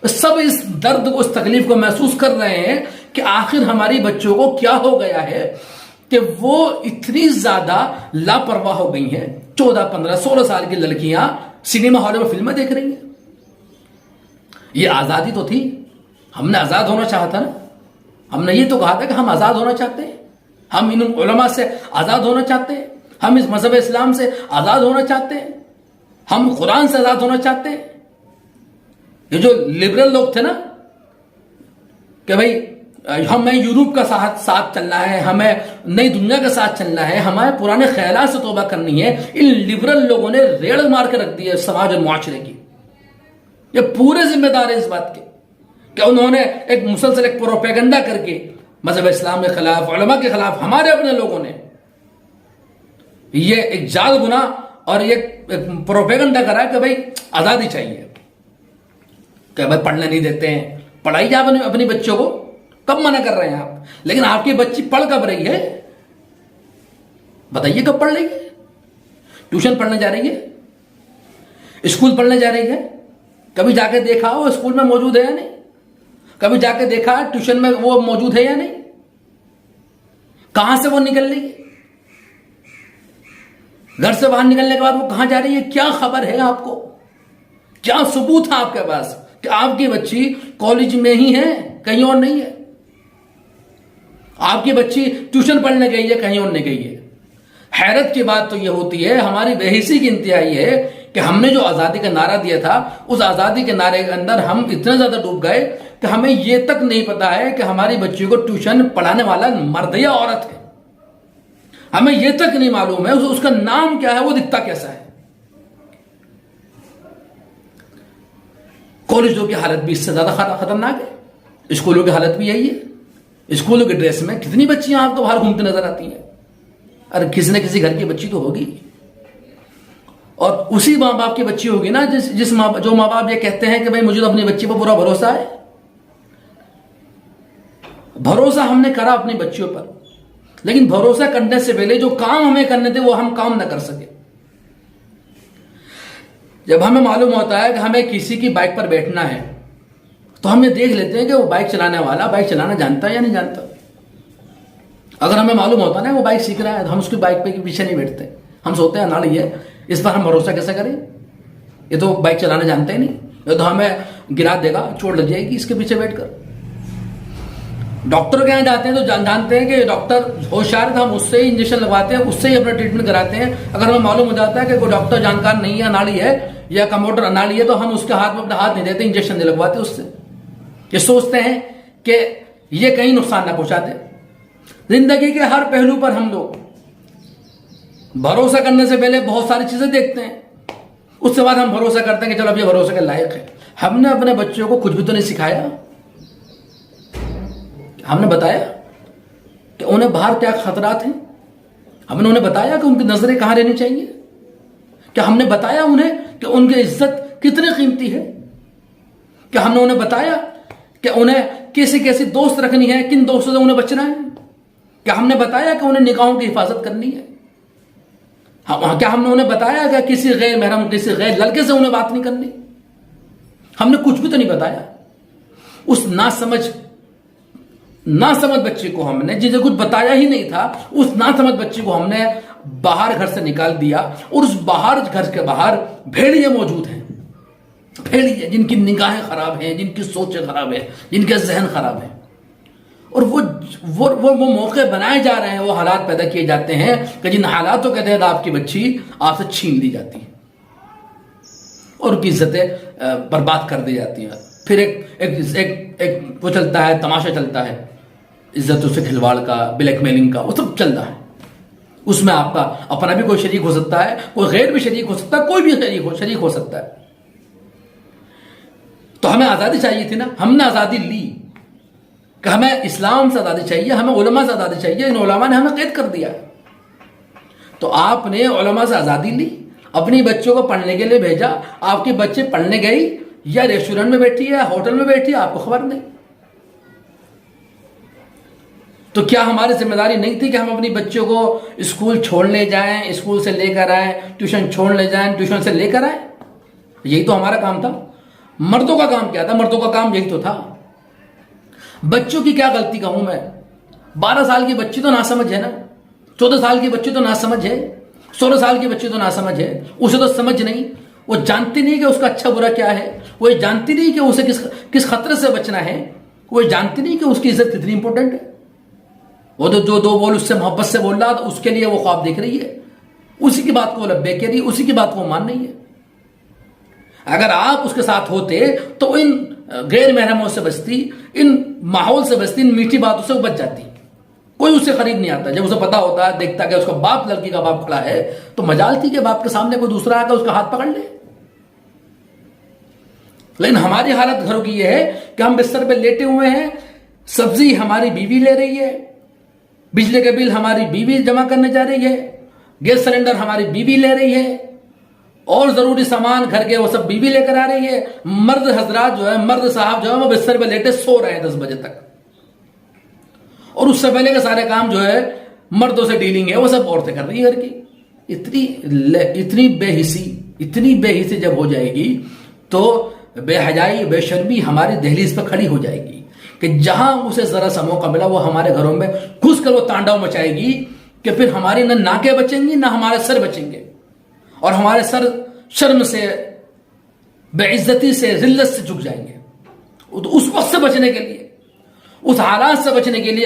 سب اس درد کو، اس تکلیف کو محسوس کر رہے ہیں کہ آخر ہماری بچوں کو کیا ہو گیا ہے کہ وہ اتنی زیادہ لاپرواہ ہو گئی ہیں. 14 15 16 سال کی لڑکیاں سنیما ہالوں میں فلمیں دیکھ رہی ہیں. یہ آزادی تو تھی، ہم نے آزاد ہونا چاہا تھا نا. ہم نے یہ تو کہا تھا کہ ہم آزاد ہونا چاہتے ہیں، ہم ان علماء سے آزاد ہونا چاہتے ہیں، ہم اس مذہب اسلام سے آزاد ہونا چاہتے ہیں، ہم قرآن سے آزاد ہونا چاہتے ہیں. یہ جو لبرل لوگ تھے نا کہ بھائی ہمیں یورپ کا ساتھ چلنا ہے، ہمیں نئی دنیا کا ساتھ چلنا ہے، ہمارے پرانے خیالات سے توبہ کرنی ہے، ان لبرل لوگوں نے ریڑ مار کے رکھ دی ہے سماج اور معاشرے کی. یہ پورے ذمہ دار ہیں اس بات کے کہ انہوں نے ایک مسلسل ایک پروپیگنڈا کر کے مذہب اسلام کے خلاف، علماء کے خلاف، ہمارے اپنے لوگوں نے یہ ایک جال گناہ اور یہ پروپیگنڈا کرا کہ بھائی آزادی چاہیے، کہ بھائی پڑھنے نہیں دیتے ہیں. پڑھائیے آپ اپنی بچوں کو، کب منع کر رہے ہیں آپ؟ لیکن آپ کی بچی پڑھ کب رہی ہے؟ بتائیے کب پڑھ رہی ہے؟ ٹیوشن پڑھنے جا رہی ہے؟ اسکول پڑھنے جا رہی ہے؟ کبھی جا کے دیکھا وہ اسکول میں موجود ہے یا نہیں؟ کبھی جا کے دیکھا ٹیوشن میں وہ موجود ہے یا نہیں؟ کہاں سے وہ نکل رہی ہے؟ گھر سے باہر نکلنے کے بعد وہ کہاں جا رہی ہے؟ کیا خبر ہے آپ کو؟ کیا ثبوت ہے آپ کے پاس کہ آپ کی بچی کالج میں ہی ہے، کہیں اور نہیں ہے؟ آپ کی بچی ٹیوشن پڑھنے گئی ہے، کہیں اور نہیں گئی ہے؟ حیرت کی بات تو یہ ہوتی ہے، ہماری بے حسی کی انتہائی ہے کہ ہم نے جو آزادی کا نعرہ دیا تھا، اس آزادی کے نعرے کے اندر ہم اتنے زیادہ ڈوب گئے کہ ہمیں یہ تک نہیں پتا ہے کہ ہماری بچی کو ٹیوشن پڑھانے والا مرد یا عورت ہے. ہمیں یہ تک نہیں معلوم ہے اس کا نام کیا ہے، وہ دکھتا کیسا ہے. کالجوں کی حالت بھی اس سے زیادہ خطرناک ہے، اسکولوں کی حالت بھی یہی ہے. اسکولوں کے ڈریس میں کتنی بچیاں آپ کو باہر گھومتے نظر آتی ہیں. ارے کسی نہ کسی گھر کی بچی تو ہوگی، اور اسی ماں باپ کی بچی ہوگی نا جو ماں باپ یہ کہتے ہیں کہ بھائی مجھے تو اپنی بچی پر پورا بھروسہ ہے. بھروسہ ہم نے کرا اپنی بچیوں پر، لیکن بھروسہ کرنے سے پہلے جو کام ہمیں کرنے تھے وہ ہم کام نہ کر سکے. جب ہمیں معلوم ہوتا ہے کہ ہمیں کسی کی بائک پر بیٹھنا ہے تو ہم یہ دیکھ لیتے ہیں کہ وہ بائک چلانے والا بائک چلانا جانتا ہے یا نہیں جانتا. اگر ہمیں معلوم ہوتا ہے نا وہ بائک سیکھ رہا ہے تو ہم اس کی بائک پہ پیچھے نہیں بیٹھتے. ہم سوچتے ہیں ناڑی ہے، اس پر ہم بھروسہ کیسے کریں؟ یہ تو بائک چلانا جانتے ہی نہیں، یہ تو ہمیں گرا دے گا، چوٹ لگ جائے گی اس کے پیچھے بیٹھ کر. ڈاکٹر کے یہاں جاتے ہیں تو جانتے ہیں کہ ڈاکٹر ہوشیار ہے، ہم اس سے ہی انجیکشن لگواتے ہیں، اس سے ہی اپنا ٹریٹمنٹ کراتے ہیں. اگر ہمیں معلوم ہو جاتا ہے کہ کوئی ڈاکٹر جانکار نہیں ہے، اناڑی ہے یا کمپاؤنڈر اناڑی ہے، تو ہم اس کے ہاتھ میں اپنا ہاتھ نہیں دیتے، انجیکشن نہیں لگواتے اس سے. یہ سوچتے ہیں کہ یہ کہیں نقصان نہ پہنچا دے. زندگی کے ہر پہلو پر ہم لوگ بھروسہ کرنے سے پہلے بہت ساری چیزیں دیکھتے ہیں، اس کے بعد ہم بھروسہ کرتے ہیں کہ چلو اب یہ بھروسہ کے لائق ہے. ہم نے اپنے بچوں کو کچھ بھی تو نہیں سکھایا. ہم نے بتایا کہ انہیں باہر کیا خطرات ہیں؟ ہم نے انہیں بتایا کہ ان کی نظریں کہاں رہنی چاہیے؟ کیا ہم نے بتایا انہیں کہ ان کی عزت کتنی قیمتی ہے؟ کیا ہم نے انہیں بتایا کہ انہیں کیسی کیسی دوست رکھنی ہے، کن دوستوں سے انہیں بچنا ہے؟ کیا ہم نے بتایا کہ انہیں نکاحوں کی حفاظت کرنی ہے؟ کیا ہم نے انہیں بتایا کہ کسی غیر محرم، کسی غیر لڑکے سے انہیں بات نہیں کرنی؟ ہم نے کچھ بھی تو نہیں بتایا. اس ناسمجھ بچے کو ہم نے، جسے کچھ بتایا ہی نہیں تھا، اس ناسمجھ بچے کو ہم نے باہر گھر سے نکال دیا. اور اس گھر کے باہر بھیڑیے موجود ہیں، بھیڑیے جن کی نگاہیں خراب ہیں، جن کی سوچیں خراب ہیں، جن کے ذہن خراب ہیں. اور وہ موقع بنائے جا رہے ہیں، وہ حالات پیدا کیے جاتے ہیں کہ جن حالاتوں کے تحت آپ کی بچی آپ سے چھین لی جاتی ہے اور ان کی عزتیں برباد کر دی جاتی ہیں. پھر ایک وہ چلتا ہے، تماشا چلتا ہے عزتوں سے کھلواڑ کا، بلیک میلنگ کا، وہ سب چل رہا ہے. اس میں آپ کا اپنا بھی کوئی شریک ہو سکتا ہے، کوئی غیر بھی شریک ہو سکتا ہے، کوئی بھی شریک ہو سکتا ہے. تو ہمیں آزادی چاہیے تھی نا، ہم نے آزادی لی کہ ہمیں اسلام سے آزادی چاہیے، ہمیں علماء سے آزادی چاہیے. ان علماء نے ہمیں قید کر دیا. تو آپ نے علماء سے آزادی لی، اپنی بچوں کو پڑھنے کے لیے بھیجا. آپ کے بچے پڑھنے گئی یا ریسٹورنٹ میں بیٹھی ہے، ہوٹل میں بیٹھی ہے، آپ کو خبر نہیں. تو کیا ہماری ذمہ داری نہیں تھی کہ ہم اپنی بچوں کو اسکول چھوڑنے جائیں، اسکول سے لے کر آئیں، ٹیوشن چھوڑنے جائیں، ٹیوشن سے لے کر آئیں؟ یہی تو ہمارا کام تھا. مردوں کا کام کیا تھا؟ مردوں کا کام یہی تو تھا. بچوں کی کیا غلطی کہوں میں؟ 12 سال کی بچی تو ناسمجھ ہے نا, 14 سال کی بچی تو ناسمجھ ہے, 16 سال کی بچی تو ناسمجھ ہے. اسے تو سمجھ نہیں, وہ جانتی نہیں کہ اس کا اچھا برا کیا ہے, وہ جانتی نہیں کہ اسے کس خطرے سے بچنا ہے, وہ جانتی نہیں کہ اس کی عزت کتنی امپورٹنٹ ہے. وہ تو جو 2 بول اس سے محبت سے بول رہا تھا, اس کے لیے وہ خواب دیکھ رہی ہے, اسی کی بات کو لبیک کہہ رہی ہے, اسی کی بات کو مان رہی ہے. اگر آپ اس کے ساتھ ہوتے تو ان غیر محرموں سے بچتی, ان ماحول سے بچتی, ان میٹھی باتوں سے وہ بچ جاتی. کوئی اس سے قریب نہیں آتا. جب اسے پتا ہوتا ہے, دیکھتا کہ اس کا باپ, لڑکی کا باپ کھڑا ہے, تو مجال تھی کہ باپ کے سامنے کوئی دوسرا آ کر اس کا ہاتھ پکڑ لے. لیکن ہماری حالت گھروں کی یہ ہے کہ ہم بستر پہ لیٹے ہوئے ہیں, سبزی ہماری بیوی لے رہی ہے, بجلی کا بل ہماری بیوی جمع کرنے جا رہی ہے, گیس سلنڈر ہماری بیوی لے رہی ہے, اور ضروری سامان گھر کے وہ سب بیوی لے کر آ رہی ہے. مرد حضرات جو ہے, مرد صاحب جو ہے, وہ بستر پہ لیٹے سو رہے ہیں 10 بجے تک, اور اس سے پہلے کے سارے کام جو ہے مردوں سے ڈیلنگ ہے وہ سب عورتیں کر رہی ہے گھر کی. اتنی بے حسی جب ہو جائے گی تو بے حیائی, بے شرمی ہماری دہلیز پہ کھڑی ہو جائے گی کہ جہاں اسے ذرا سا موقع ملا وہ ہمارے گھروں میں گھس کر وہ تانڈو مچائے گی کہ پھر ہماری نہ ناکیں بچیں گی, نہ ہمارے سر بچیں گے, اور ہمارے سر شرم سے, بے عزتی سے, ذلت سے جھک جائیں گے. اس وقت سے بچنے کے لیے, اس حالات سے بچنے کے لیے